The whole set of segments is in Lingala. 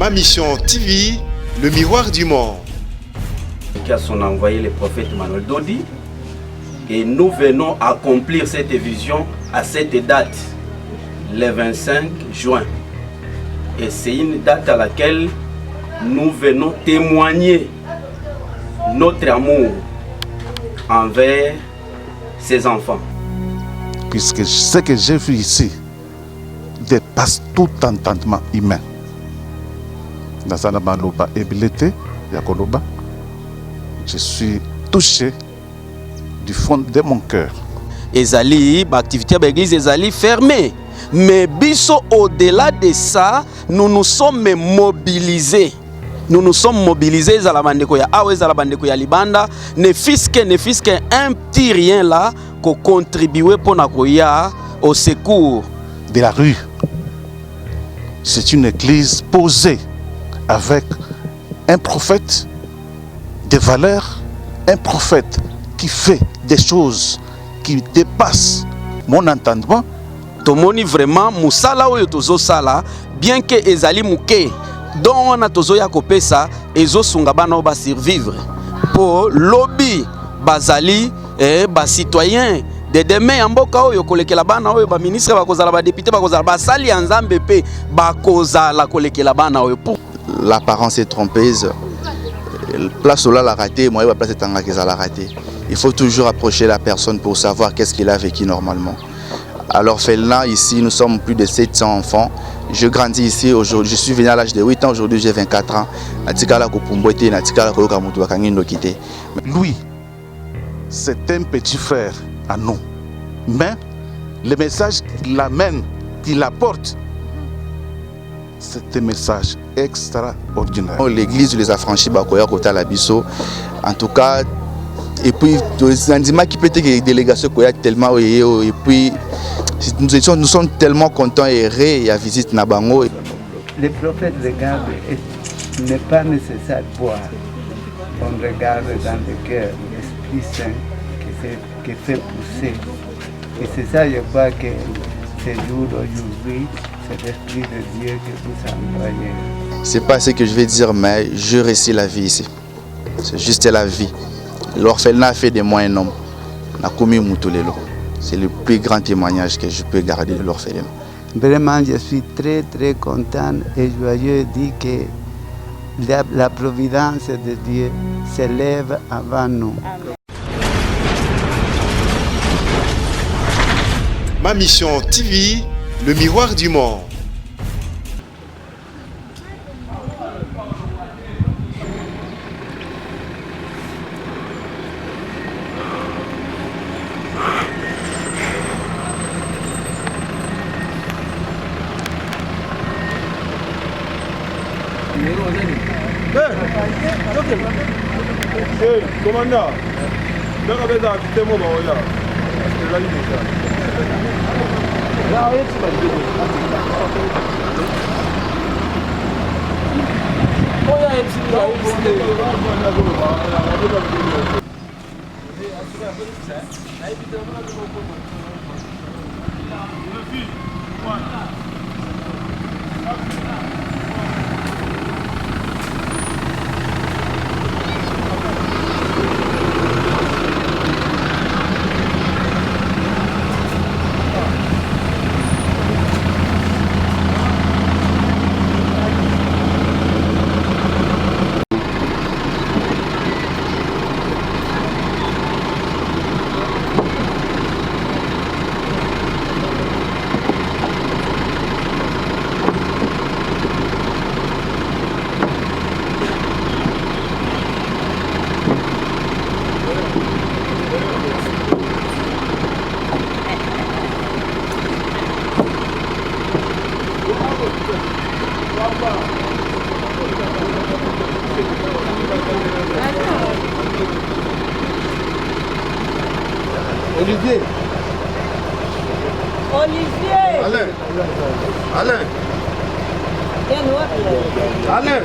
Ma Mission TV, le miroir du monde. Qui a son envoyé le prophète Manuel Dodi. Et nous venons accomplir cette vision à cette date, le 25 juin. Et c'est une date à laquelle nous venons témoigner notre amour envers ces enfants. Puisque ce que j'ai vu ici dépasse tout entendement humain. Dans un abaloba éblété, Yakoloba, je suis touché du fond de mon cœur. Ezali, l'activité de l'église Ezali fermée. Mais biso, au-delà de ça, nous nous sommes mobilisés. Nous nous sommes mobilisés à la Libanda, ne fût-ce qu'un petit rien là pour contribuer pour au secours de la rue. C'est une église posée avec un prophète de valeur, un prophète qui fait des choses qui dépassent mon entendement. Tomoni vraiment musala oyo tozo sala bien que ezali muke donc on a tozo ya kopesa ezo sunga bana ba survivre pour lobby bazali ba citoyen de demain en mboka oyo kolekela bana oyo ba ministre ba kozala ba député ba kozala ba sali ya nzambe pe ba kozala kolekela bana oyo pour l'apparence est trompeuse. Place là la raté, moi la place est tanga qu'ils a la raté. Il faut toujours approcher la personne pour savoir qu'est-ce qu'il a vécu normalement. Alors là ici nous sommes plus de 700 enfants. Je grandis ici aujourd'hui, je suis venu à l'âge de 8 ans, aujourd'hui j'ai 24 ans. Lui, c'est un petit frère à nous. Mais le message qu'il amène, qu'il apporte, c'est un message extraordinaire. L'église les affranchis Bakoya Kota Labiso, en tout cas, et puis Zandima qui peut être des délégations tellement et puis nous sommes tellement contents et heureux à visiter Nabango. Les prophètes regardent et il n'est pas nécessaire de boire. On regarde dans le cœur l'Esprit Saint qui fait pousser. Et c'est ça, je crois que ces jours d'aujourd'hui, c'est l'Esprit de Dieu que vous envoyez. C'est pas ce que je vais dire, mais je réussis la vie ici. C'est juste la vie. L'orphelinat a fait de moi un homme. C'est le plus grand témoignage que je peux garder de l'orphelinat. Vraiment, je suis très très content et joyeux de dire que la providence de Dieu s'élève avant nous. Ma Mission TV, le miroir du monde. Commandant, je vais vous inviter à moi. Olivier. Alain. Alain. Alain.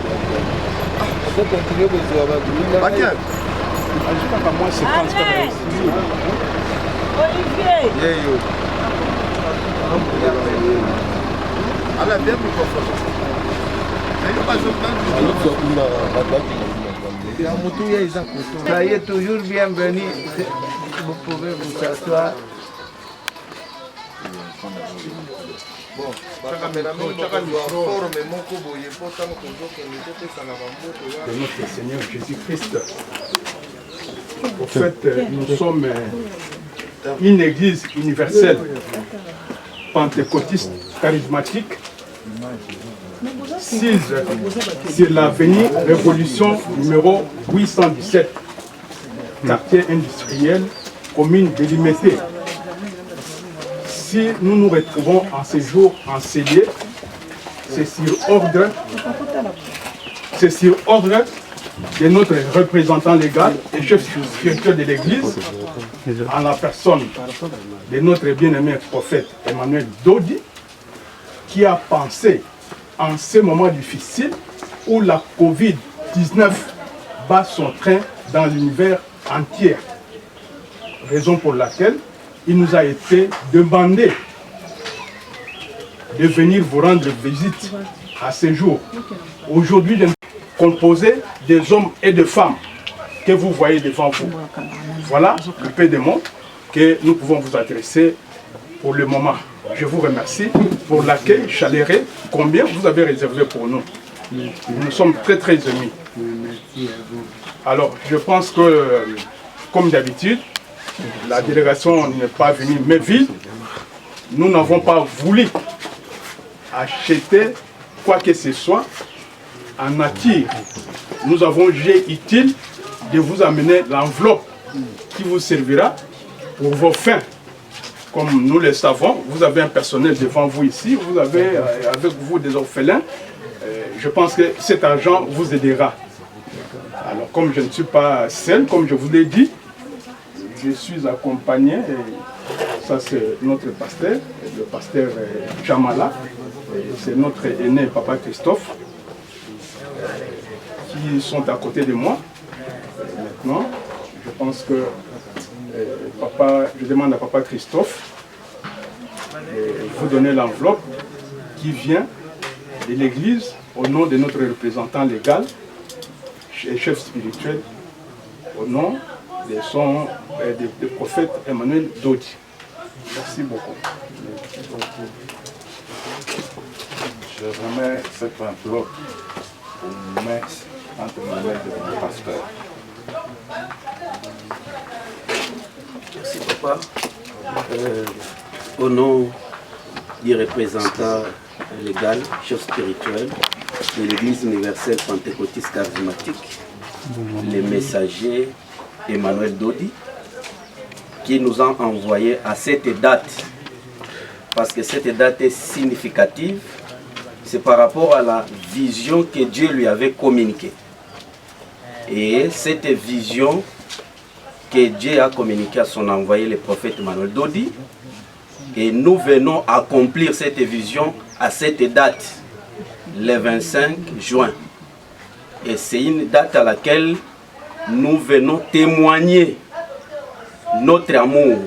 Faut continuer de jouer avec lui. Bakia. Olivier. Alain, viens pour Soyez toujours bienvenus. Vous pouvez vous asseoir. De notre Seigneur Jésus-Christ. Au fait, nous sommes une église universelle, pentecôtiste, charismatique, assise sur l'avenue Révolution numéro 817, quartier industriel, commune délimitée. Si nous nous retrouvons en ce jour enseignés, c'est sur ordre de notre représentant légal et chef spirituel de l'Église, en la personne de notre bien-aimé prophète Emmanuel Dodi, qui a pensé en ces moments difficiles où la Covid-19 bat son train dans l'univers entier. Raison pour laquelle il nous a été demandé de venir vous rendre visite à ce jour. Aujourd'hui, composé des hommes et des femmes que vous voyez devant vous. Voilà le peu de mots que nous pouvons vous adresser pour le moment. Je vous remercie pour l'accueil chaleureux combien vous avez réservé pour nous. Nous sommes très très émus. Alors, je pense que, comme d'habitude, la délégation n'est pas venue mais vide. Nous n'avons pas voulu acheter quoi que ce soit en nature. Nous avons jugé utile de vous amener l'enveloppe qui vous servira pour vos fins. Comme nous le savons, vous avez un personnel devant vous ici, vous avez avec vous des orphelins. Je pense que cet argent vous aidera. Alors, comme je ne suis pas seul, comme je vous l'ai dit, je suis accompagné, et ça c'est notre pasteur, le pasteur Jamala, c'est notre aîné Papa Christophe, qui sont à côté de moi. Maintenant, je pense que je demande à Papa Christophe de vous donner l'enveloppe qui vient de l'Église au nom de notre représentant légal et chef spirituel, au nom du prophète Emmanuel Dodi. Merci beaucoup. Je remets cette enveloppe aux mains entre les mains de mon pasteur. Merci papa. Au nom du représentant légal, chef spirituel de l'Église universelle pentecôtiste charismatique, les messagers Emmanuel Dodi, qui nous ont envoyé à cette date, parce que cette date est significative, c'est par rapport à la vision que Dieu lui avait communiquée. Et cette vision que Dieu a communiquée à son envoyé, le prophète Emmanuel Dodi, et nous venons accomplir cette vision à cette date, le 25 juin. Et c'est une date à laquelle nous venons témoigner notre amour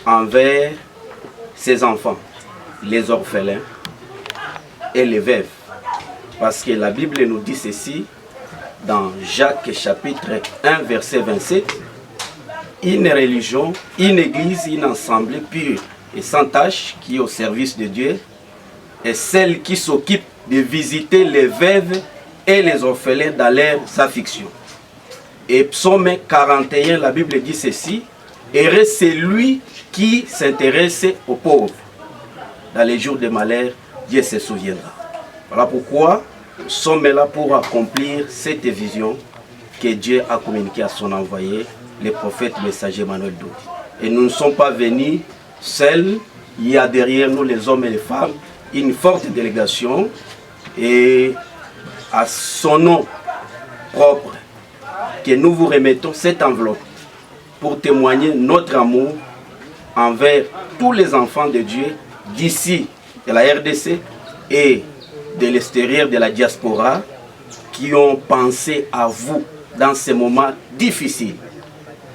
envers ces enfants, les orphelins et les veuves. Parce que la Bible nous dit ceci, dans Jacques chapitre 1 verset 27, une religion, une église, une assemblée pure et sans tache qui est au service de Dieu est celle qui s'occupe de visiter les veuves et les orphelins dans leur affliction. Et psaume 41, la Bible dit ceci, heureux c'est lui qui s'intéresse aux pauvres. Dans les jours de malheur, Dieu se souviendra. Voilà pourquoi nous sommes là pour accomplir cette vision que Dieu a communiquée à son envoyé, le prophète messager Emmanuel Dodi. Et nous ne sommes pas venus seuls, il y a derrière nous les hommes et les femmes, une forte délégation, et à son nom propre, que nous vous remettons cette enveloppe pour témoigner notre amour envers tous les enfants de Dieu d'ici, de la RDC et de l'extérieur de la diaspora qui ont pensé à vous dans ces moments difficiles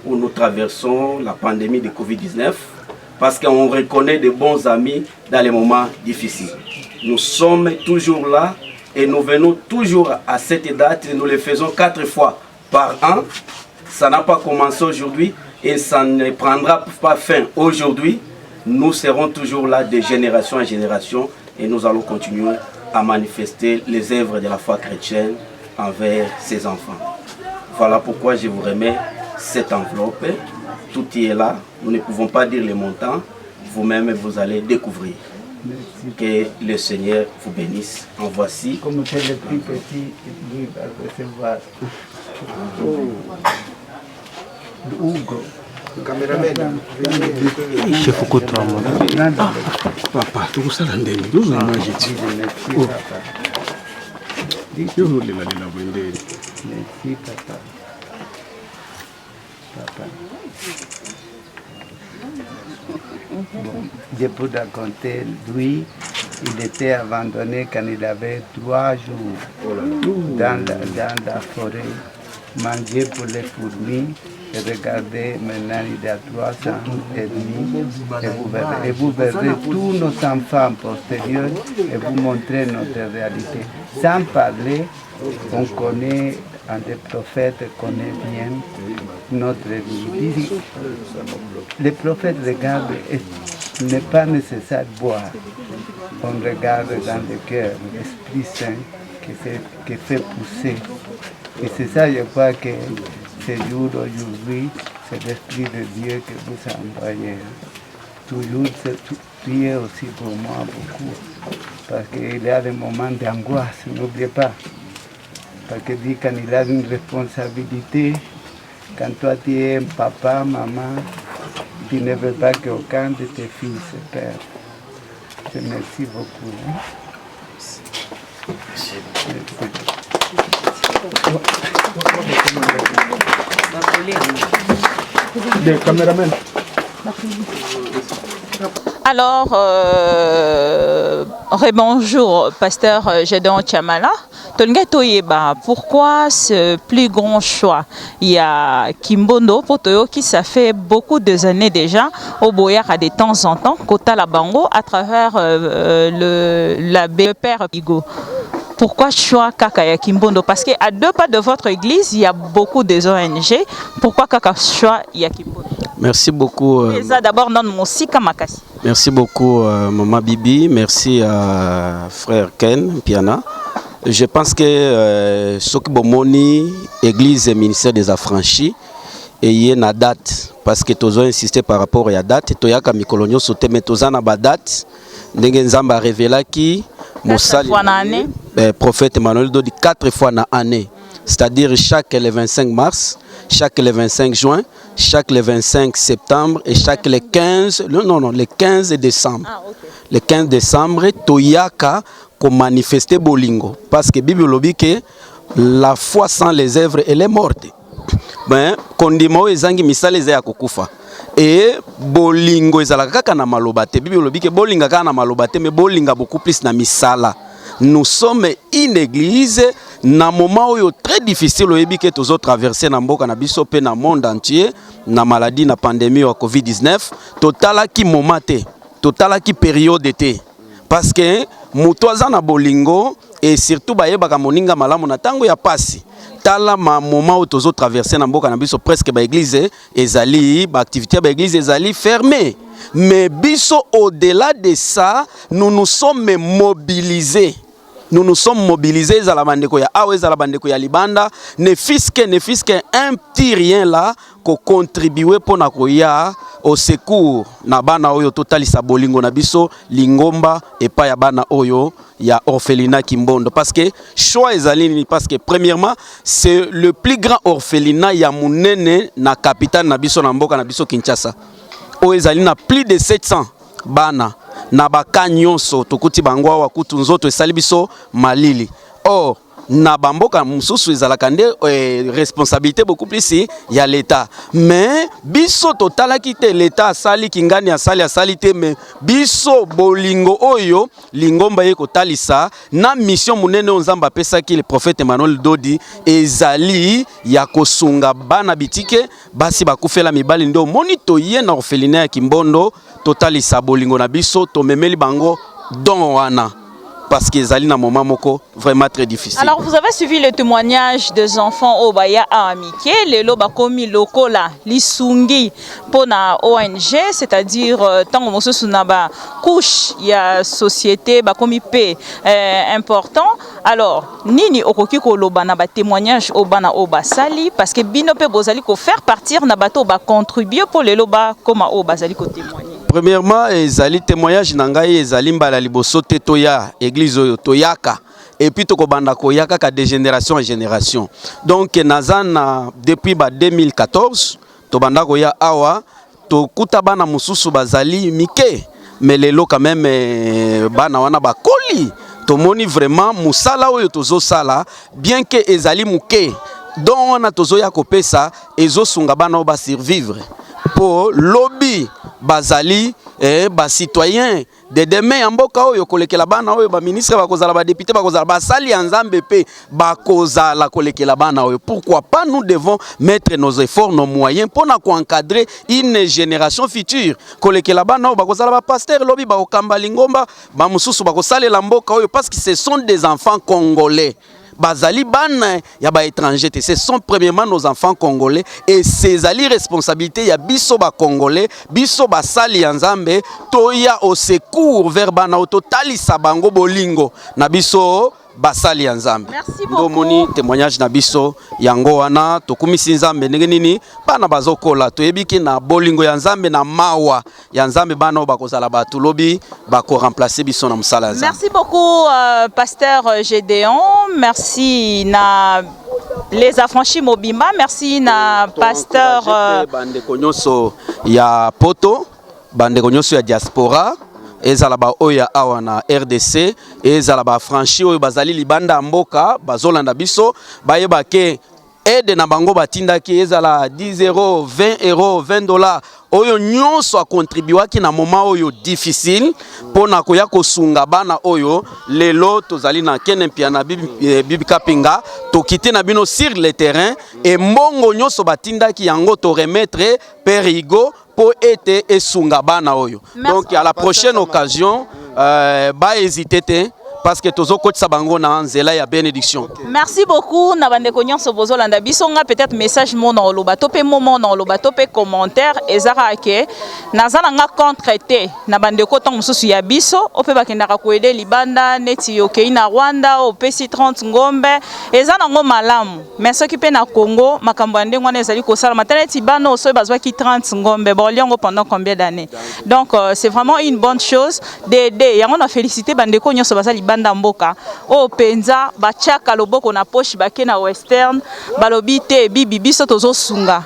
où nous traversons la pandémie de Covid-19 parce qu'on reconnaît de bons amis dans les moments difficiles. Nous sommes toujours là Et nous venons toujours à cette date et nous le faisons 4 fois par an. Ça n'a pas commencé aujourd'hui et ça ne prendra pas fin aujourd'hui. Nous serons toujours là de génération en génération et nous allons continuer à manifester les œuvres de la foi chrétienne envers ces enfants. Voilà pourquoi je vous remets cette enveloppe. Tout y est là. Nous ne pouvons pas dire les montants. Vous-même, vous allez découvrir. Merci. Que le Seigneur vous bénisse. En voici. Comme c'est le plus petit, lui va recevoir. Hugo. Cameraman. Chef papa, tu sais la ndenge. Nous allons manger. Merci papa. Papa. Bon, je peux raconter, lui, il était abandonné quand il avait 3 jours dans la forêt, manger pour les fourmis, et regardez, maintenant il a 3 ans et demi, et vous verrez tous nos enfants postérieurs et vous montrer notre réalité. Sans parler, on connaît, un des prophètes connaît bien notre vie. Les prophètes regardent, il n'est pas nécessaire de boire. On regarde dans le cœur l'Esprit Saint qui fait pousser. Et c'est ça, je crois que ce jour aujourd'hui, c'est l'Esprit de Dieu que vous a envoyé. Toujours, priez aussi pour moi beaucoup. Parce qu'il y a des moments d'angoisse, n'oubliez pas. Parce que dit quand il a une responsabilité, quand toi tu es un papa, maman, tu ne veux pas qu'aucun de tes fils se perde. Je merci beaucoup. Merci. Des caméramans. Alors, rebonjour, pasteur Gédéon Chamala. Pourquoi ce plus grand choix? Il y a Kimbondo, Potoyo, qui ça fait beaucoup de années déjà, au Boyard de temps en temps, Kota Labango, à travers le père Bigo. Pourquoi choix Kaka Kimbondo? Parce qu'à 2 pas de votre église, il y a beaucoup de ONG. Pourquoi Kaka choix Kimbondo? Merci beaucoup. D'abord, non, Mosika Makasi. Merci beaucoup, Maman Bibi. Merci à frère Ken Piana. Je pense que ce qui Bomoni, Église et ministère des affranchis, et il y a une date. Parce que tu as insisté par rapport à la date. Tu as mis colonio sauté, mais tu as une date. Nzamba révélé qui prophète Emmanuel Dodi 4 fois dans l'année. C'est-à-dire chaque le 25 mars, chaque le 25 juin, chaque le 25 septembre et chaque le 15, le 15 décembre. Ah, okay. Le 15 décembre, Toyaka comme manifester Bolingo. Parce que la Bible dit que la foi sans les œuvres, elle est morte. Ben, kondimo ezangi misale za kokufa. Et Bolingo ezalaka kaka na malobate. Bible dit que Bolinga kaka na malobate, mais Bolinga beaucoup plus na misala. Nous sommes une église na moment où très difficile au que tous autres traverser na mboka na biso pe na monde entier na maladie na pandémie de Covid-19 totala ki momate totala ki période été parce que mutoaza na bolingo et surtout bayebaka moninga malamu na tango ya pasi tala ma moment où tous autres traverser na mboka na biso presque ba église ezali ba activité ba église ezali fermée. Mais biso au-delà de ça, nous nous sommes mobilisés. Nous nous sommes mobilisés à la bande koya aweza la bande koya libanda ne fisque un petit rien là ko contribuer pour na koya au secours na bana oyo totalisa bolingo na biso lingomba et pa ya bana oyo ya orphelinat Kimbondo parce que choix ezalini parce que premièrement c'est le plus grand orphelinat ya munene na capitale na biso na mboka na biso Kinshasa. Ezalina plus de 700 bana na baka nyonso tokuti bango awa kutu nzoto esali biso malili. Or na bamboka mususu ezalaka nde responsabilité beaucoup plus ya l'état. Mais biso totalaki te l'état asali kingani asali te mais biso bolingo oyo lingomba ye kotalisa na mission munene onzamba pesaki le prophète Emmanuel Dodi ezali ya kosunga bana bitike basi bakufela mibali ndo monito ye na orphelinat ya Kimbondo totalisa bolingo na biso to memeli bango don wana parce que ezali na moment moko vraiment très difficile. Alors vous avez suivi le témoignage des enfants au Baya à Amitié, les loba komi lokola lisungi pona ONG, c'est-à-dire tant que ba couche ya société ba komi p important. Alors nini okoki ko loba na ba témoignage au bana au basali parce que bino pe bozali ko faire partir na bato ba contribuer pour les loba comme au basali ko témoigner. Premièrement, ezali témoignage nangai ezali mbala liboso te toya église oyo toyaka et puis tokobanda koyaka ka de génération en génération. Donc nazana depuis 2014 tobanda koya awa tokuta bana mususu bazali mike mais lelo quand même bana wana bakoli tomoni vraiment musala oyo tozo sala bien que ezali muke donc on a tozo ya kopesa ezo sunga bana oba survivre pour lobby bazali ba citoyen de demain en mboka oyo kolekela bana oyo ba ministre bakozala ba député bakozala ba sali ya nzambe pe bakozala kolekela bana oyo. Pourquoi pas nous devons mettre nos efforts nos moyens pour na encadrer une génération future kolekela bana oyo bakozala ba pasteur lobby ba okamba lingomba ba mususu bakosalela mboka oyo parce que ce sont des enfants congolais. Bazali ban ya ba étranger, ce sont premièrement nos enfants congolais et ces ali responsabilité ya biso ba congolais, biso ba sali ya nzambe toya au secours vers bana totali sabango bolingo na biso basali ya nzambe. Merci beaucoup. Moni témoignage na biso yango wana tokumisi nzambe ndenge nini bana bazokola toyebiki na bolingo ya nzambe na mawa ya nzambe bana bakozala batu lobi bako remplacer biso na musala ya nzambe. Merci beaucoup pasteur Gédéon, merci na les affranchis Mobimba, merci na pasteur bande konyoso ya poto, bande konyoso ya diaspora. Ezala ba oya awa na RDC ezala ba franchi oyo bazali libanda mboka bazolanda biso bayeba ke aide na bango batindaki ezala 10 euros 20 euros 20 dollars oyo nyonso a contribuaki na moment oyo difficile pona koya kosunga bana oyo lelo tozali na kene pia na bibi kapinga tokite na bino sur le terrain et mbongo nyonso batindaki yango to remettre perigo pour être esunga bana oyo. Donc à la prochaine occasion ba hésiter parce que tozo kotisa bango na nzela ya bénédiction. Merci beaucoup na bande ko nyonso bozolanda biso nga peut-être message mon na loba to pe moment na loba to pe commentaire ezara ke nazana nga contraité na bande ko tong mususu ya biso o pe bakenda ka koede libanda neti okei na Rwanda o pesi 30 ngombe ezana ngo malamu mais soki pe na Congo makambo ande ngwana ezali ko sala mataneti bano so bazwa ki 30 ngombe ba liongo pendant combien d'années. Donc c'est vraiment une bonne chose d'aider yango na féliciter bande ko nyonso bazali mboka o penza bachaka loboko na poche bake na western balobi te bibi biso tozo sunga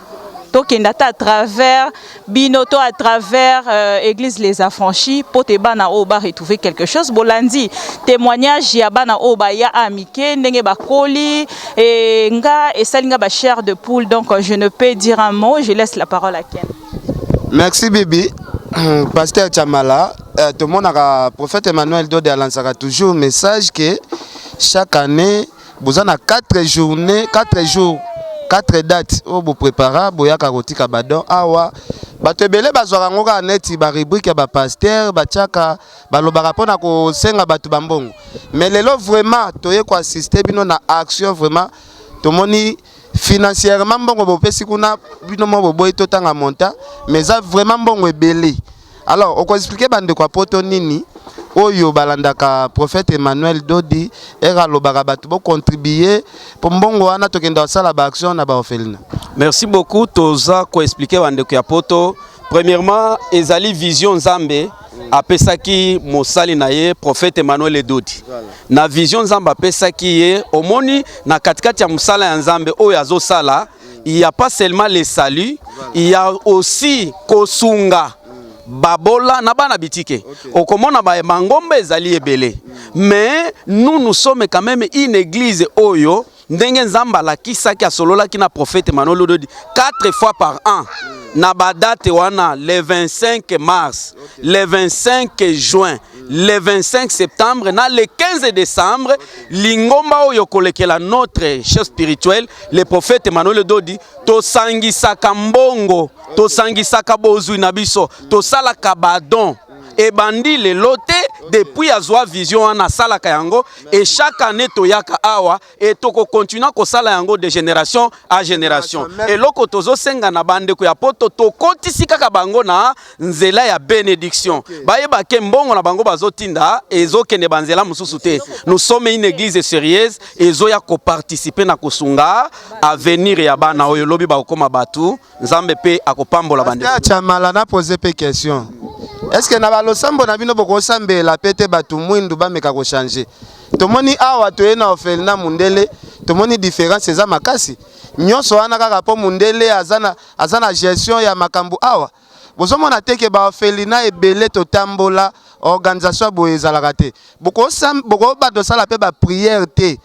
tokenda ta à travers binoto à travers église les affranchis pote bana o ba retrouver quelque chose bolandi témoignage ya bana o ba ya amike ndenge bakoli et nga esalinga ba chair de poule donc je ne peux dire un mot, je laisse la parole à Ken. Merci Bibi. Pasteur Chamala, tout le monde a prophète Emmanuel Dode a toujours un message que chaque année, vous avez 4 journées, 4 jours, 4 dates où vous préparez, vous avez karoti kabadon, awa, batebele bazwarangoka neti ba rubrique ba pasteur, ba chaka, ba lobarapona ko senga batu bambongo. Mais lelo vraiment, toye ko assister bino na action vraiment, tout le monde financièrement bon bopesi kuna bino mo boboy totanga monta mais ça vraiment bon ebele. Alors on peut expliquer bande kwa poto nini oyo balandaka prophète Emmanuel Dodi era lobaka batu bo contribuer pour mbongo wana tokenda sala ba action na ba orphelinat. Merci beaucoup toza ko expliquer bande kwa poto. Premièrement ezali vision nzambe apesaki mosali na ye prophète Emmanuel Dodi. Na vision nzambe apesaki ye omoni na katikati ya musala ya nzambe oyo azosala il n'y a pas seulement le salut, il y a aussi kosunga babola na bana bitike. Okomona ba mangombe ezali ebele. Mais nous sommes quand même une église oyo ndenge nzamba la kisaki asolola ki na prophète Emmanuel Dodi 4 fois par an. Na badate wana le 25 mars, le 25 juin, le 25 septembre, na le 15 décembre, lingomba oyo kolekela notre chef spirituel, le prophète Emmanuel Dodi, to sangisaka mbongo, to sangisaka bozwi na biso, to sala kabadon. et bandi le lote depuis azwa vision na sala kayango et chaque année toyaka awa et toko continue ko sala yango de génération à génération et loko tozo senga na bande ko ya poto to kotisi kaka bango na nzela ya bénédiction bayeba ke mbongo na bango bazotinda ezokende banzela mususu te. Nous sommes une église sérieuse ezo ya ko participer na kosunga avenir ya bana oyo lobi ba koma batu nzambe pe akopambola bande. Chamala na poser pe question. Est-ce que na ba losambo na bino boko sambela pete batu mwindu ba meka ko changer. Tomoni awa toye na ofelina mundele tomoni différence eza makasi. Nyonso wana kaka po mundele azana gestion ya makambu awa. Bozomona teke ba ofelina ebele to tambola organisation bo ezalaka te. Boko bato sala pe ba prière te.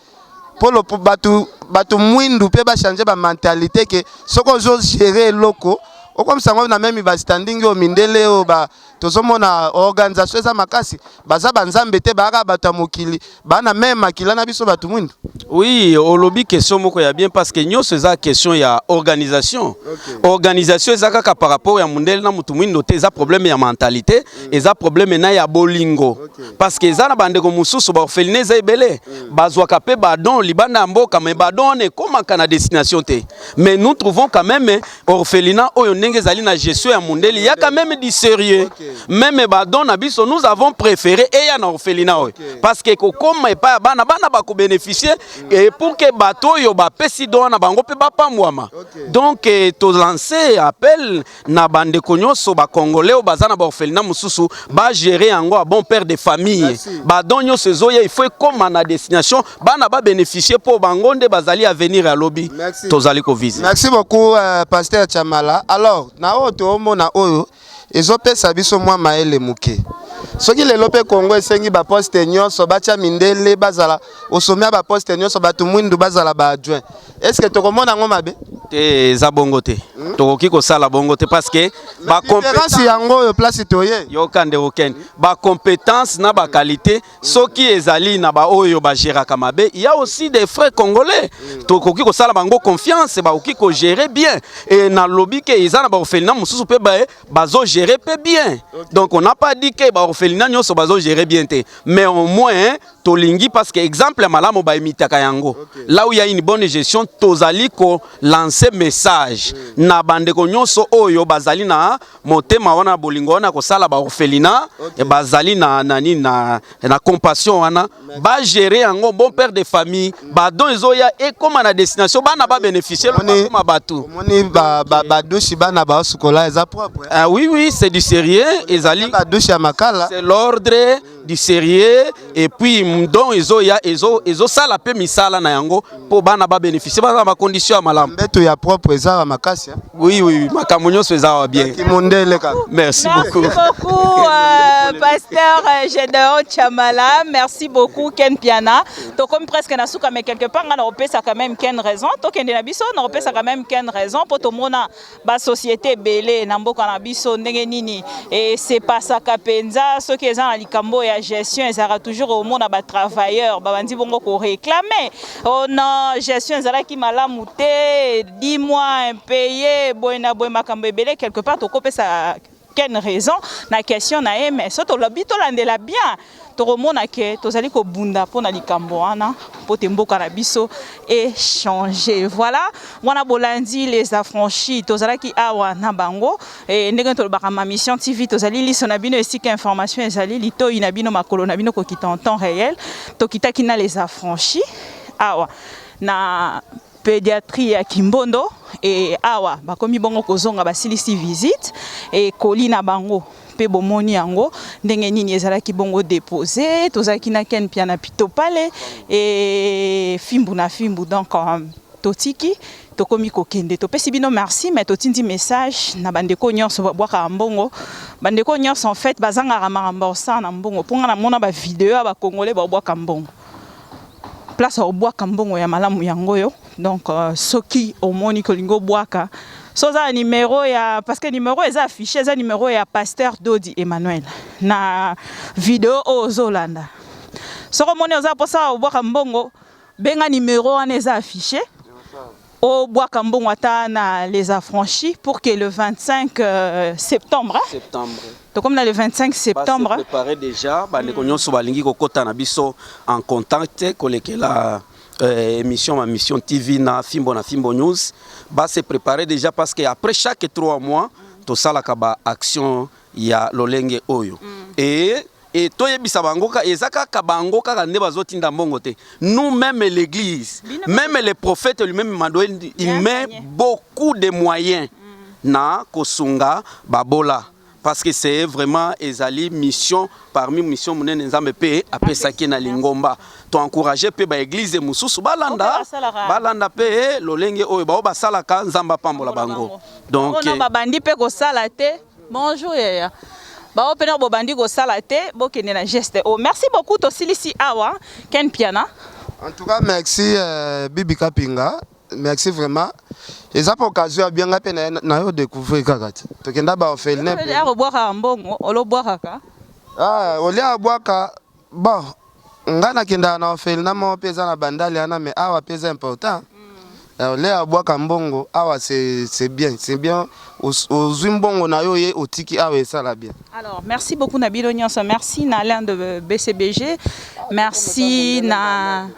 Polo batu mwindu pe ba changer ba mentalité ke soko zo gérer loko o comme ça na même ba standing au mindele o ba tozomona organisation eza makasi baza banzambe te ba bato mokili bana même makila na biso batu mwindu. Oui, olobi question moko ya bien parce que nyonso eza question ya organisation. Organisation eza kaka par rapport ya mundele na mutu mwindo te eza problème ya mentalité, eza problème na ya bolingo. Parce que eza na bandeko mususu ba orphelinat eza ebele. Bazwaka pe badon libanda mboka mais badon ne komaka na destination te. Mais nous trouvons quand même orphelinat oyo ndenge ezali na gestion ya mundele, il y a quand même du sérieux. Même badon na biso nous avons préféré eya na orphelinat oyo. Parce que kokoma epa bana ba ko bénéficier et pour que bateau yo ba pesi do na bango pe ba pamwama. Donc to lancer appel na bande konyoso ba congolais o bazana ba orphelinat mususu ba gérer yango a bon père de famille. Ba donyo sezoye il faut comme na destination bana ba bénéficier pour bangonde bazali à venir à lobby. Tozali ko vise. Merci beaucoup pasteur Chamala. Alors na oto mona oyo ezopesa biso mwa maele muke. Soki lelo pe Congo esengi ba poste nyonso bacha mindele bazala osomia ba poste nyonso batu mwindu bazala ba adjoint. Est-ce que tokomona ngo mabe? Te za bongo te. Tokoki ko sala bongo te parce que ba compétence yango yo place toye. Yo kande oken. Ba compétence na ba qualité soki ezali na ba oyo ba gérer kamabe, il y a aussi des frères congolais. Tokoki ko sala bango confiance ba oki ko gérer bien et na lobby ke ezana ba orphelinat mususu pe ba zo gérer pe bien. Donc on n'a pas dit que ba orphelinat nyonso bazo gérer bien te, mais au moins tolingi parce que exemple malamu ba imitaka yango. Là où il y a une bonne gestion tozali ko lancer message na bande ko nyonso oyo bazali na motema wana bolingo wana ko sala ba orphelinat et bazali na compassion wana ba gérer yango bon père de famille ba don ezoya et comme na destination bana ba bénéficier comme batu. Moni ba douche bana ba sukola eza propre. Ah oui c'est du sérieux ezali ba douche ya makala. C'est l'ordre du sérieux et puis don ezoya ezo sala pe misala na yango pour bana ba bénéficier bana ba condition malamu. Beto ya propre eza makasi. Oui makamonyo seza bien. Merci beaucoup. Merci beaucoup pasteur Gédéon Chamala, merci beaucoup Ken Piana. To comme presque na souka mais quelque part on a ça quand même Ken raison. To Ken na biso on a ça quand même Ken raison pour to mona ba société belé na mboka na biso ndenge nini et c'est pas ça kapenza ceux qui sont na likambo ya gestion ils aura toujours au monde ba travailleurs ba bandi bongo ko réclamer. Oh non, gestion ezala ki malamu te 10 mois impayé boina boy makambo ebele quelque part to kopé ça quelle raison na question na mais soto lobi to landela bien to remona ke to zali ko bunda pona likambo wana po temboka na biso et changer. Voilà wana bolandi les affranchis to zalaki awa na bango et ndenge to ba ma mission TV to zali liso na bino esika information ezali lito ina bino makolo na bino ko kita en temps réel to kitaki na les affranchis awa na pédiatrie ya Kimbondo et awa bakomi bongo kozonga basilisi visite et kolina bango pe bomoni yango ndenge nini ezalaki bongo déposé tozaki na Ken Piana pito pale et fimbu na fimbu donc totiki tokomi kokende topesi bino merci mais totindi message na bandeko nyonso bwaka mbongo bandeko nyonso en fait bazanga ramamba na mbongo ponga na mona ba vidéo ba congolais bwaka mbongo place au boaka mbongo ya malamu yango yo donc soki omoni kolingo boaka soza numéro ya parce que numéro est affiché ça numéro ya pasteur Dodi Emmanuel na vidéo ozolanda soko moni oza posa boaka mbongo benga numéro wana eza affiché au bois Kambon na les affranchis pour que le 25 septembre. Donc comme on a le 25 septembre. Bah, se préparer déjà, bah les cognos sont balingi kokota na biso en contact koleke la émission ma mission TV na Fimbo News. Bah se préparer déjà parce que après chaque 3 mois, to sala kaba action ya lolenge oyo. Et toyebisa bangoka ezaka kabangoka kande bazotinda mbongo te. Nous même l'église, même les prophètes lui-même il met beaucoup de moyens na kosunga babola parce que c'est vraiment ezali mission parmi mission munene nzambe pe apesaki na lingomba. To encourager pe ba église mususu balanda pe lolenge oyo ba basalaka nzamba pambola bango. Donc on ba bandi pe ko sala te. Bonjour yaya. Bah, on bobandi go salate, bokene na geste. Oh, merci beaucoup to silisi awa Ken Piana. En tout cas, merci Bibi Kapinga. Merci vraiment. Et ça pour occasion bien nga pe na yo découvrir kakati. To kenda ba ofel ne. Ya go boire mbongo, olo boire ka. Ah, olia boaka. Bon, nga na kenda na ofel na mo pesa na bandali ana mais awa pesa important. Olia boaka mbongo awa c'est bien, aux Zimbongo na yo ye otiki awe ça la bien. Alors, merci beaucoup Nabilo Nyonso, merci na Alain de BCBG. Merci na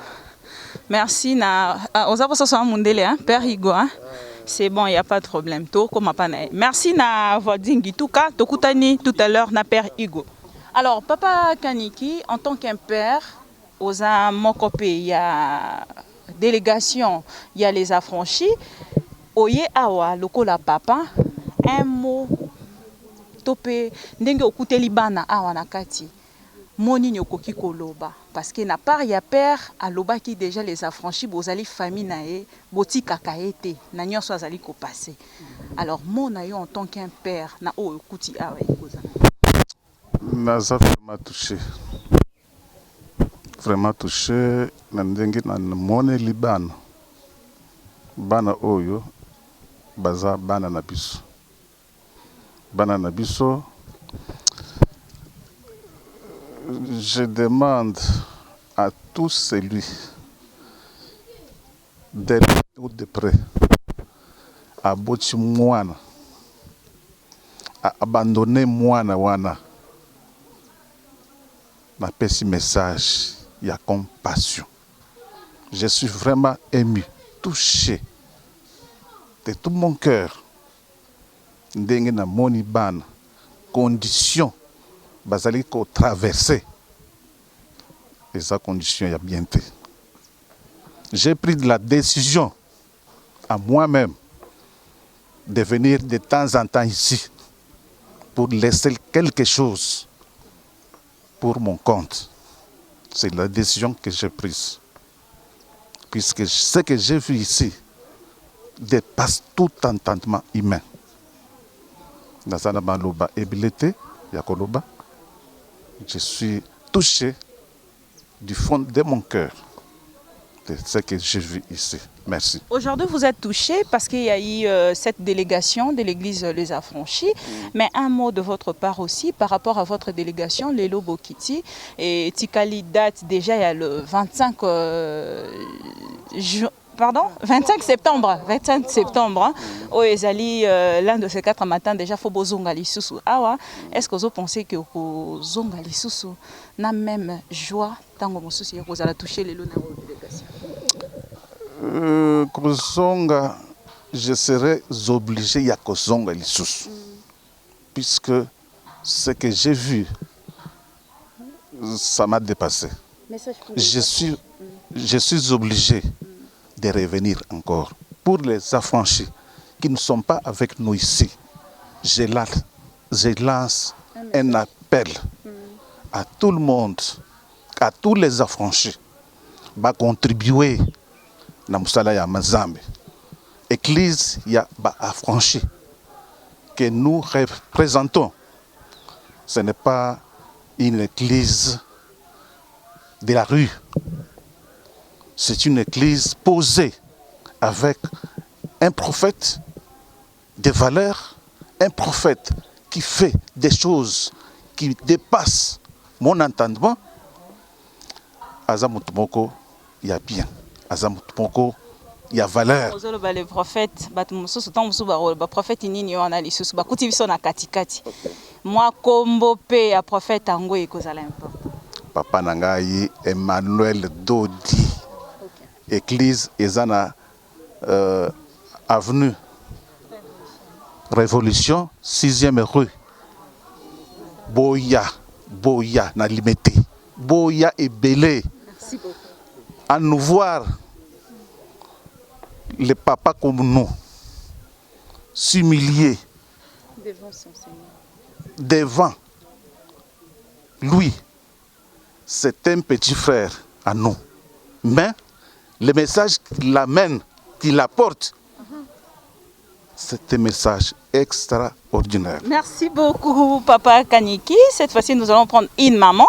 Ozapo Soso Mundele hein, Père Hugo hein. C'est bon, il y a pas de problème. To comme pas na. Merci na Vodingi Tuka, tokutani tout à l'heure na Père Hugo. Alors, Papa Kaniki en tant qu'un père, oza mokope il y a délégation, il y a les affranchis. Oye awa lokola papa un mot topé ndenge okuteli bana awa na kati moni nyokoki koloba parce que na part ya père aloba qui déjà les affranchis bozali famille nae botika kaete na nyonso azali ko passer. Alors mon ayo en tant qu'un père na o okuti awa ekoza naza vraiment touché na ndenge na mone libana bana oyo baza bana na biso. Bana na biso, je demande à tous celui de loin ou de près à boti mwana, à abandonner mwana wana na pesi message, il y a compassion. Je suis vraiment ému, touché de tout mon cœur. Ndenge na moni bana condition bazali ko traverser et sa condition ya bien té. J'ai pris de la décision à moi-même de venir de temps en temps ici pour laisser quelque chose pour mon compte. C'est la décision que j'ai prise. Puisque ce que j'ai vu ici dépasse tout entendement humain. Dans un maloba éblété, Yakoloba, je suis touché du fond de mon cœur de ce que j'ai vu ici. Merci. Aujourd'hui, vous êtes touché parce qu'il y a eu cette délégation de l'église Les Affranchis. Mais un mot de votre part aussi par rapport à votre délégation, Lelo Bokiti. Et Tikali date déjà il y a le 25 septembre. 25 septembre. Hein. Ezali, l'un de ces 4 matins, déjà, il faut bozongali susu. Ah, est-ce que vous pensez que vous zongali susu n'a même joie tant que vous allez toucher les lots de la délégation? Kozonga, je serais obligé à kozonga lisusu, puisque ce que j'ai vu, ça m'a dépassé. Je suis obligé de revenir encore. Pour les affranchis qui ne sont pas avec nous ici, je lance un appel à tout le monde, à tous les affranchis, à contribuer na musala ya mazambe. Église ya ba affranchi que nous représentons. Ce n'est pas une église de la rue. C'est une église posée avec un prophète de valeur, un prophète qui fait des choses qui dépassent mon entendement. Azamutumoko, il y a bien. Azamutumoko, il y a valeur. Le prophète, le prophète nini on a les sous, bakuti biso na katikati. Moi kombo pe ya prophète ango ekozala important. Papa nangai Emmanuel Dodi. Église ezana avenue Révolution 6e rue. Boya na limité. Boya et Belé. Merci beaucoup. À nous voir les papas comme nous s'humilier devant son Seigneur. Devant lui, c'est un petit frère à nous. Mais le message qu'il amène, qu'il apporte, c'est un message extraordinaire. Merci beaucoup, Papa Kaniki. Cette fois-ci, nous allons prendre une maman.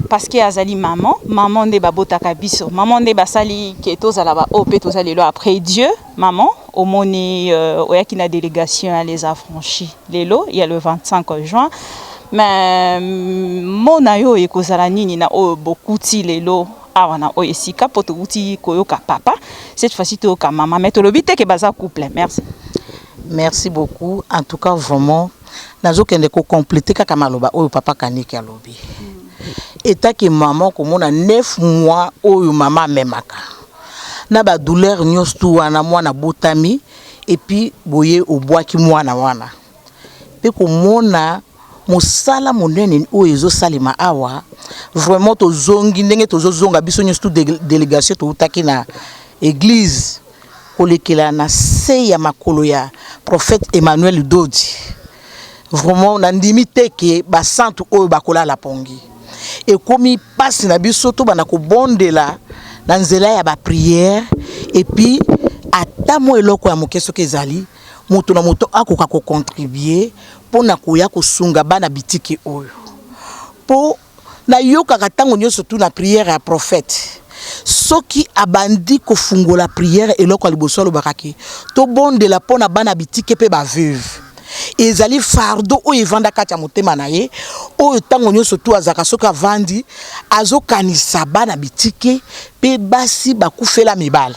Parce qu'il y a Azali maman de babota kabiso, maman de basali qui est aux alaba opé tous allés après Dieu, maman au moni oyaki na délégation à les affranchis. Lelo il y a le 25 juin. Mais mon ayo ekozala nini na o bokuti lelo awana o esika poto uti koyoka papa. Cette fois-ci to ka maman mais to lobite ke baza couple. Merci. Merci beaucoup. En tout cas vraiment nazokende ko compléter kaka maloba o papa Kaniki alobi. Eta que maman comme on a 9 mois oyo maman memaka na ba douleur nyostu wana mwana botami et puis boye obwa ki mwana wana pe ko mona mosala monene oyo ezo salima awa vraiment to zongi ndenge to zonga biso nyostu délégation to utaki na église kolekela na se ya makolo ya prophète Emmanuel Dodi vraiment na ndimi teke ba santu oyo bakola la pongi. Et comme il passe na biso to bana ko bondela na nzela ya ba prière et puis ata mo eloko ya mokeso kezali moto na moto akoka ko contribuer pona ko ya ko sunga bana bitiki oyo po na yoka katango nyoso tu na prière ya prophète soki abandi ko fungola prière eloko liboso lo bakaki to bondela pona bana bitiki pe ba veuve ezali fardo o evanda kati ya motema na ye o tango nyoso tu azaka soka vandi azokanisa bana bitike pe basi bakufela mibale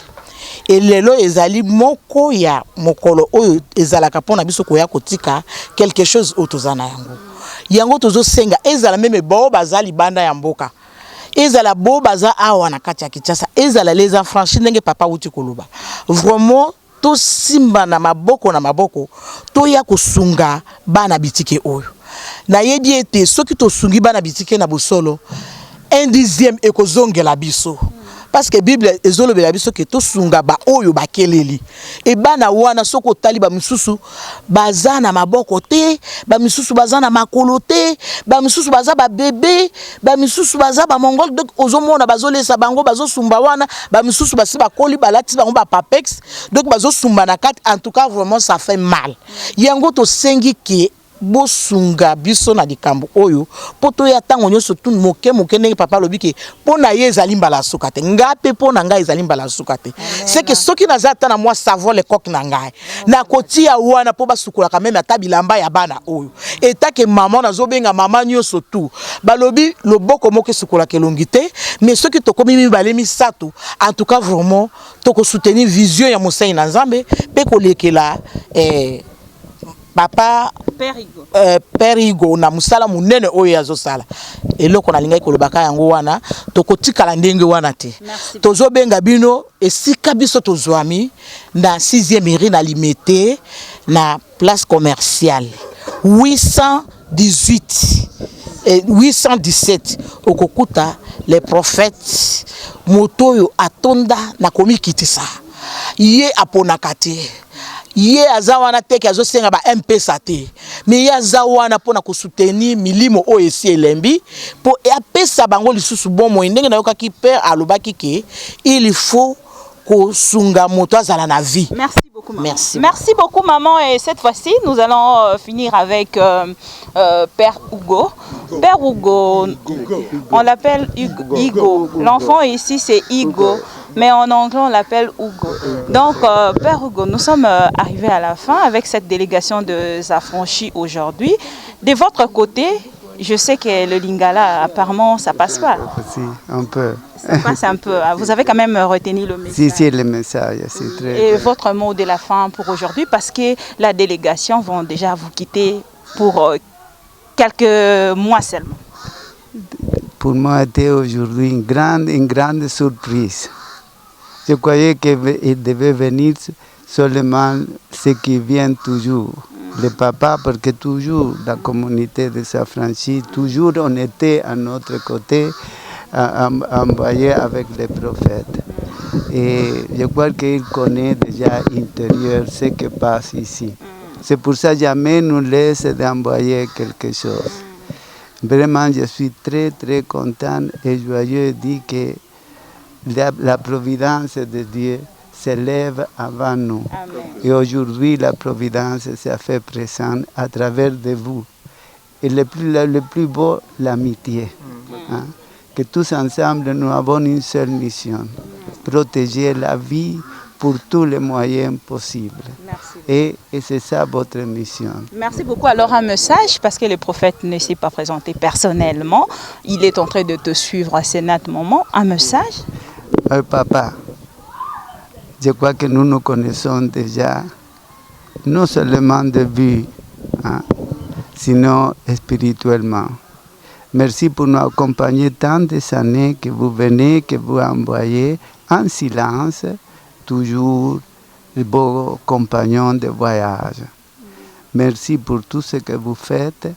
elelo ezali moko ya mokolo oyo ezalaka pona biso koya kotika quelque chose otozana yango tozo senga ezala meme bo bazali banda ya mboka ezala bo baza awa na kati ya Kinshasa ezala les affranchis ndenge papa uti koloba vraiment to simba na maboko to ya kusunga bana bitike oyo na yebi ete soki to sungi bana bitike na bosolo 1/10 ekozongela biso parce que Bible ezolobela biso ke to sunga ba oyo bakeleli e bana wana soko tali ba misusu baza na maboko te ba misusu baza na makolo te ba misusu baza ba bébé ba misusu baza ba mongol donc ozomona bazolesa bango bazosumba wana ba misusu basi bakoli balati bango ba papex donc bazosumba na kati en tout cas vraiment ça fait mal yango to sengi ke bosunga biso na likambo oyo poto ya tango nyoso tu moke ndenge papa lobiki pona ye ezali mbala sukate ngape pona ngai ezali mbala sukate c'est que soki nazata na moi savon le coq na ngai na kotia wana po basukula quand même ata bilamba ya bana oyo eta ke maman nazobenga mama nyoso tu balobi loboko moko sukula kelongite mais soki tokomi mibale misato en tout cas vraiment toko soutenir vision ya Mosei na Nzambe pe kolekela papa Père Igo na musala munene oyo yazosala eloko na lingai kolobaka yango wana tokotikala ndenge wana te tozobenga bino esika biso tozwami na 6e rue na limité na place commerciale 818 et 817 okokuta les prophètes motoyo atonda na komikitisa ye aponakate ye azawana teke azosenga ba MPSA te mais ye azawana pona ko soutenir milimo o esi elembi po apesa bango lisusu bomo ndenge na yokaki père alobaki ke il faut ko sunga moto azala na vie. Merci beaucoup maman. Merci beaucoup maman et cette fois-ci nous allons finir avec Père Hugo. Père Hugo, on l'appelle Hugo. L'enfant ici c'est Hugo. Mais en anglais, on l'appelle Hugo. Donc, Père Hugo, nous sommes arrivés à la fin avec cette délégation de affranchis aujourd'hui. De votre côté, Je sais que le lingala, apparemment, ça passe pas. Si, un peu. Ça passe un peu. Vous avez quand même retenu le message. Si, le message, c'est très... Et votre mot de la fin pour aujourd'hui, parce que la délégation va déjà vous quitter pour quelques mois seulement. Pour moi, c'était aujourd'hui une grande surprise. Je croyais qu'il devait venir seulement ceux qui viennent toujours. Les papas, parce que toujours la communauté de s'affranchit, toujours on était à notre côté, envoyé avec les prophètes. Et je crois qu'il connaît déjà l'intérieur, ce qui passe ici. C'est pour ça que jamais nous laisse d'envoyer quelque chose. Vraiment, je suis très content et joyeux de dire que la providence de Dieu s'élève avant nous. Amen. Et aujourd'hui, la providence s'est fait présente à travers de vous. Et le plus beau, l'amitié. Hein? Que tous ensemble, nous avons une seule mission. Protéger la vie pour tous les moyens possibles. Et c'est ça votre mission. Merci beaucoup. Alors un message, parce que le prophète ne s'est pas présenté personnellement, il est en train de te suivre à ce moment. Un message? Papa, je crois que nous nous connaissons déjà, non seulement de vue, hein, sinon spirituellement. Merci pour nous accompagner tant des années que vous venez, que vous envoyez en silence, toujours vos compagnons de voyage. Merci pour tout ce que vous faites.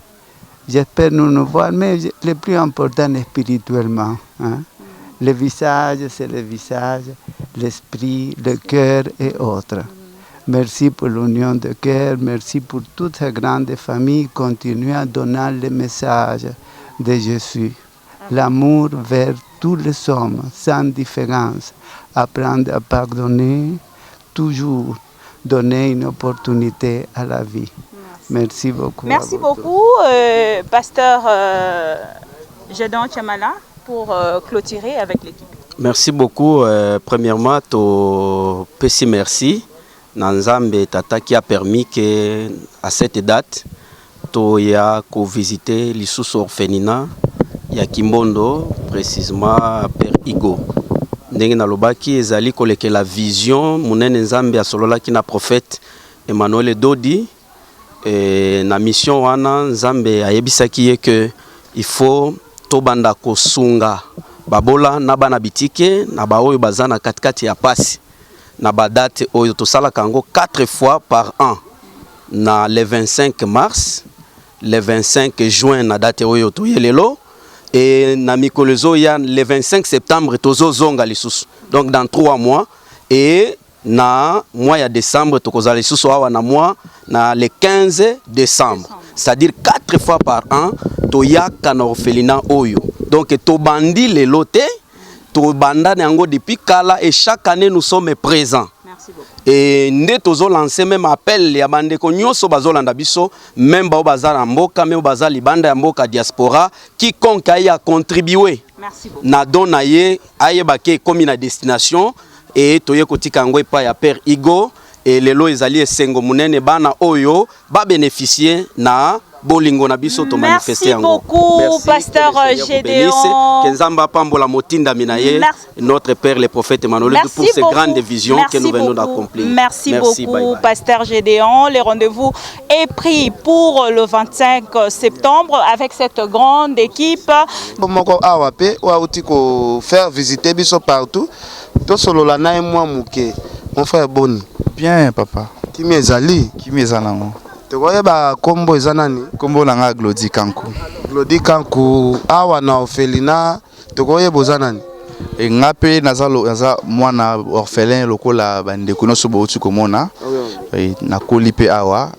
J'espère nous voir, mais le plus important spirituellement. Hein. Le visage, c'est le visage, l'esprit, le cœur et autres. Merci pour l'union de cœur, merci pour toute cette grande famille. Continuez à donner le message de Jésus. L'amour vers tous les hommes, sans différence. Apprendre à pardonner, toujours donner une opportunité à la vie. Merci beaucoup. Merci beaucoup, pasteur Gédéon Tchamala, pour clôturer avec l'équipe. Merci beaucoup. Premièrement, to pesi merci. Nanzambe tata qui a permis que à cette date, to ya ko visiter l'Issous orphelinat ya Kimbondo, précisément Père Igo. Ndenge nalobaki ezali koleke la vision munene nzambe asolola ki na prophète Emmanuel Dodi na mission wana nzambe ayebisaki ye que il faut tobanda kosunga babola na bana bitike na baoyo bazana katikati ya pasi na badate oyo tosala kango 4 fois par an na le 25 mars, le 25 juin na date oyo toyelelo et na mikolezo ya le 25 septembre tozo zonga lisusu. Donc dans 3 mois et na mois ya décembre tokozala lisusu awa na mois na le 15 décembre. C'est-à-dire 4 fois par an toyaka na orphelinat oyo. Donc tobandi le loté, tobanda nango depuis kala et chaque année nous sommes présents. Merci beaucoup. Et nde tozo lancer même appel ya bandeko nyonso bazolanda biso, même bao bazala mboka, même bazala libanda ya mboka diaspora, quiconque a contribué na don na ye ayebake komi na destination et toye kotika ngo epa ya Père Igo et lelo ezali esengo munene bana oyo ba bénéficier na bolingo na biso to manifester yango. Merci beaucoup, pasteur Gédéon. Kenzamba pambola motinda minaye, notre père le prophète Emmanuel pour ces grandes visions que nous venons d'accomplir. Merci beaucoup, bye bye. pasteur Gédéon. Le rendez-vous est pris pour le 25 septembre avec cette grande équipe. Moko awape wa utiko faire visiter biso partout. To solo la na moi muke. Mon frère Boni. Bien papa. Kimi ezali? Kimi ezanango? Tekoyeba kombo eza nani? Kombo nanga Glody Kanku. Glody Kanku awa na orphelinat tekoyeba oza nani? E ngape naza mwana orphelin lokola bandeko nyonso bauti komona. Nakoli pe awa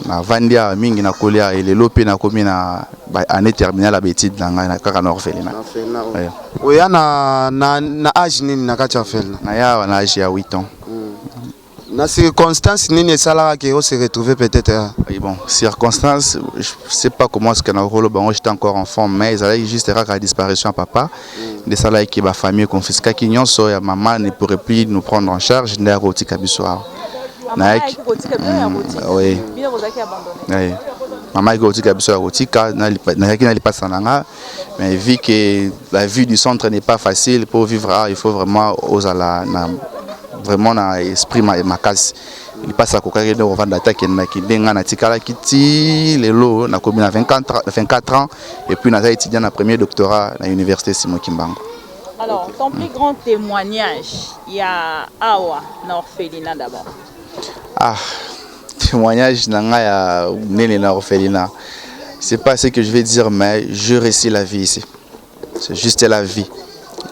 na vandia mingi nakoli ya elelo pe nakomi na année terminale ya betide na ngai na kaka na orphelinat. Oya na âge nini na kati ya orphelinat? Na ya na âge ya 8 ans. Na circonstance nini esalaka que on se retrouver peut-être? Oui, bon, circonstance, je sais pas comment est-ce que na rolo bango j'étais encore enfant mais ils allaient juste raka disparition à papa. De ça là qui ba famille confisquée qui nyonso ya maman ne pourrait plus nous prendre en charge na roti kabiso. Oui. Maman Gotika biso Gotika na lipa nanga, mais vu que la vie du centre n'est pas facile pour vivre, il faut vraiment oser vraiment na esprit ma casse. Il passe à Kokari de Rwanda qui denga na tikala kiti lelo na commune à 24 ans et puis na étudiant na premier doctorat à l'université Simon Kimbangu. Alors, ton plus grand témoignage, il y a Awa na orphelinat d'abord. Ah, témoignage nanga ya nene na orphelinat. C'est pas ce que je vais dire, mais je réussis la vie ici. C'est juste la vie.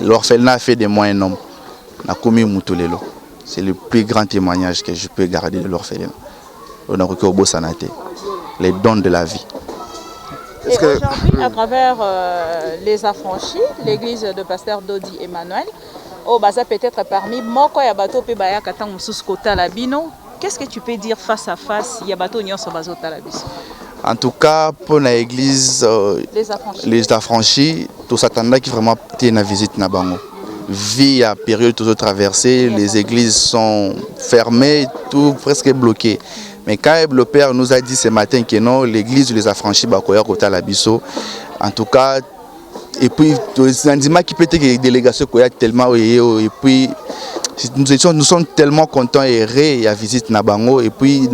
L'orphelinat a fait de moi un homme. Na komi mutulelo. C'est le plus grand témoignage que je peux garder de l'orphelinat. On a recours au beau sanaté. Les dons de la vie. Et aujourd'hui, à travers les affranchis, l'église de Pasteur Dodi Emmanuel, oh, bah, ça peut être parmi Moko Yabato Pebaya Katang Moussouskota Labino. Qu'est-ce que tu peux dire face à face Yabato Nyonso Bazo Talabis? En tout cas, pour l'église, les affranchis, tout ça qui vraiment une visite na bango. Vie à période toujours traversée, les églises sont fermées, tout presque bloqué. Mais quand le Père nous a dit ce matin que non, l'église les affranchis, Bakoya Kota Labiso, en tout cas, et puis, qui peut être une délégation tellement, et puis, nous sommes tellement contents et à visite Nabango. Et puis,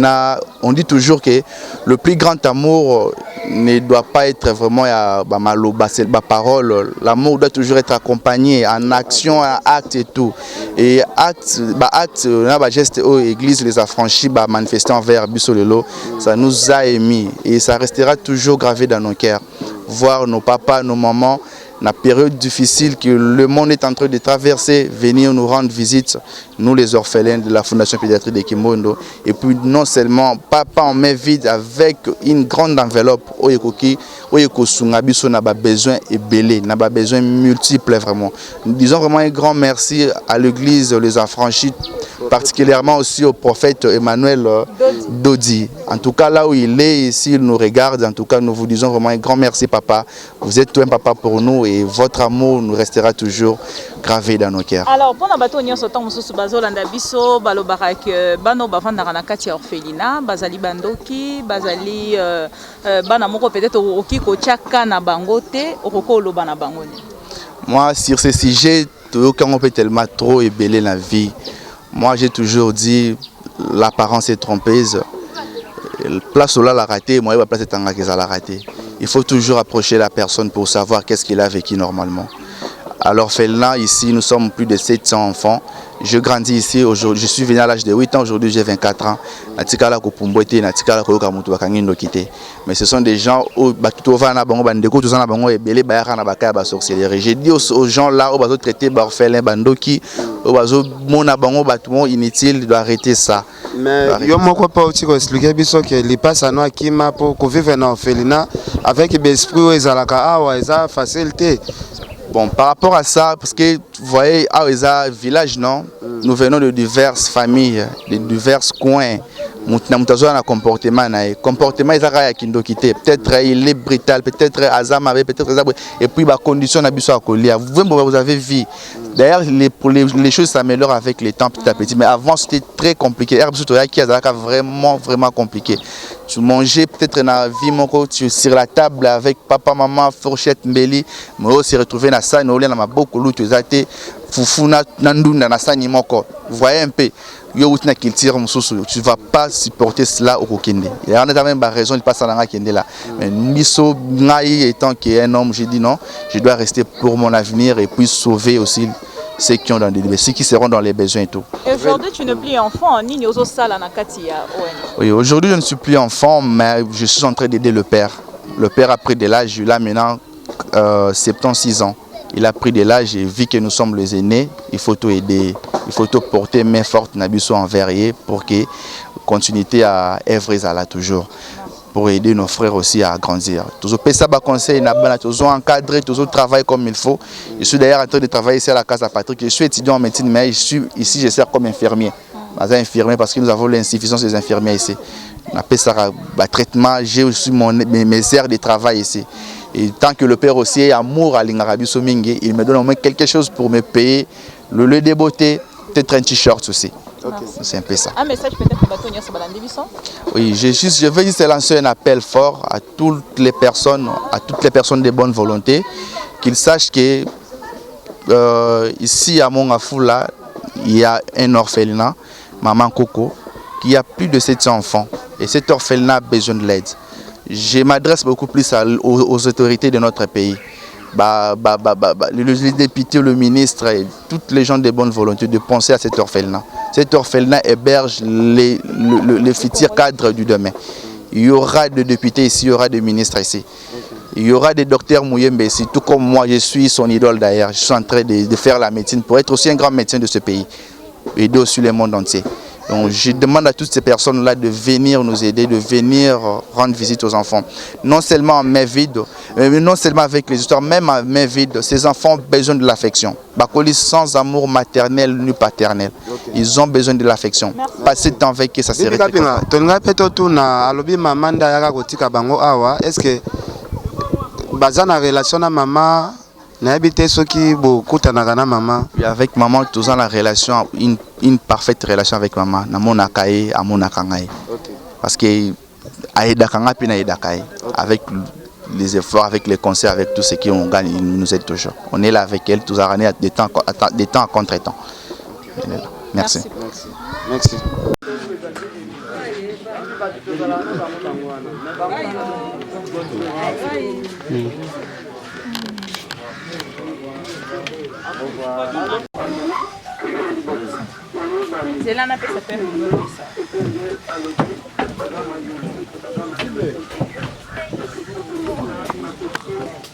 on dit toujours que le plus grand amour ne doit pas être vraiment à ma parole. L'amour doit toujours être accompagné en action, en acte et tout. Et acte, geste aux églises, les affranchis, manifestant envers Bissolelo, ça nous a émis et ça restera toujours gravé dans nos cœurs. Voir nos papas, nos mamans, la période difficile que le monde est en train de traverser, venir nous rendre visite, nous les orphelins de la Fondation Pédiatrie de Kimondo. Et puis non seulement, pas en main vide, avec une grande enveloppe, n'a pas besoin et belé, n'a pas besoin multiple vraiment. Nous disons vraiment un grand merci à l'église, les affranchis, particulièrement aussi au prophète Emmanuel Dodi. En tout cas, là où il est, ici, il nous regarde. En tout cas, nous vous disons vraiment un grand merci, papa. Vous êtes tout un papa pour nous et votre amour nous restera toujours gravé dans nos cœurs. Alors, pour nous, nous sommes biso balobara que bano bavanda na kati ya orphelinat, bazali bandoki, bazali bana moko peut-être oki ko chaka na bangote, okoko loba na bangoni. Moi, sur ce sujet, quand on peut tellement trop ébeler la vie. Moi, j'ai toujours dit l'apparence est trompeuse. Place où là la raté, moi, la place est en la raté. Il faut toujours approcher la personne pour savoir qu'est-ce qu'il a vécu normalement. Alors, là, ici, nous sommes plus de 700 enfants. Je grandis ici, je suis venu à l'âge de 8 ans, aujourd'hui j'ai 24 ans. Mais ce sont des gens où j'ai dit aux gens là, où ils traiter orphelins, bandoki, inutile, de arrêter ça. Mais il y a beaucoup de expliquer que les personnes qui m'ont pour vivre dans l'orphelinat avec l'esprit où ils ont facilité. Bon, par rapport à ça, parce que vous voyez, à un village, non, nous venons de diverses familles, de divers coins. Un comportement, peut-être il est brutal, peut-être azam, peut-être et puis la condition vous avez vu. D'ailleurs, les choses s'améliorent avec le temps petit à petit, mais avant c'était très compliqué. Vraiment compliqué. Tu mangeais peut-être dans la vie sur la table avec papa, maman, fourchette, mbeli, mais aussi retrouvé dans ça, nous avons beaucoup de choses. Vous voyez un peu. Tu ne vas pas supporter cela au Kokende. Il y a même raison, il passe à la Kende là. Mais Miso Ngaï étant qu'un homme, j'ai dit non, je dois rester pour mon avenir et puis sauver aussi ceux qui ont dans des ceux qui seront dans les besoins et tout. Et aujourd'hui, tu n'es plus enfant, ni aux salles à Katia. Oui, aujourd'hui, je ne suis plus enfant, mais je suis en train d'aider le père. Le père a pris de l'âge, il a maintenant 76 ans. Il a pris de l'âge et vu que nous sommes les aînés, il faut tout aider. Il faut tout porter main forte Nabiso envers eux pour que continuité à œuvrer là toujours. Pour aider nos frères aussi à grandir. Toujours ça conseil, toujours encadrer, toujours travailler comme il faut. Je suis d'ailleurs en train de travailler ici à la Casa Patrick. Je suis étudiant en médecine, mais ici je sers comme infirmier. Infirmier parce que nous avons l'insuffisance des infirmiers ici. On appelle ça traitement, j'ai aussi mes heures de travail ici. Et tant que le père aussi est amour à l'Ingarabi Somingue, il me donne au moins quelque chose pour me payer le lieu de beauté, peut-être un t-shirt aussi. C'est un peu ça. Un message peut-être bateau nyonso balandi biso. Oui, je veux juste lancer un appel fort à toutes les personnes de bonne volonté, qu'ils sachent que ici à Mongafula, il y a un orphelinat, Maman Coco, qui a plus de 700 enfants. Et cet orphelinat a besoin de l'aide. Je m'adresse beaucoup plus aux autorités de notre pays. Les députés, le ministre et toutes les gens de bonne volonté de penser à cet orphelinat. Cet orphelinat héberge les futurs cadres du demain. Il y aura des députés ici, il y aura des ministres ici. Il y aura des docteurs Mouyembe ici, tout comme moi, je suis son idole d'ailleurs. Je suis en train de faire la médecine pour être aussi un grand médecin de ce pays. Aider aussi le monde entier. Donc je demande à toutes ces personnes-là de venir nous aider, de venir rendre visite aux enfants. Non seulement en main vide, non seulement avec les histoires, même en main vide, ces enfants ont besoin de l'affection. Bakoli sans amour maternel ni paternel. Ils ont besoin de l'affection. Passer de temps avec eux, ça serait très bien. Est-ce que bazana relation na maman avec maman, tous en la relation, une parfaite relation avec maman. Parce que avec les efforts, avec les conseils, avec tout ce qu'on gagne, il nous aide toujours. On est là avec elle, tous les des temps à contre-temps. Merci. Merci.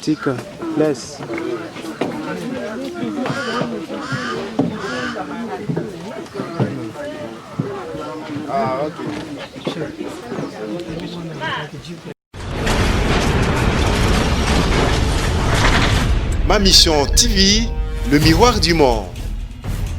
Tika, laisse. Ah, ok. Ma mission TV, le miroir du monde.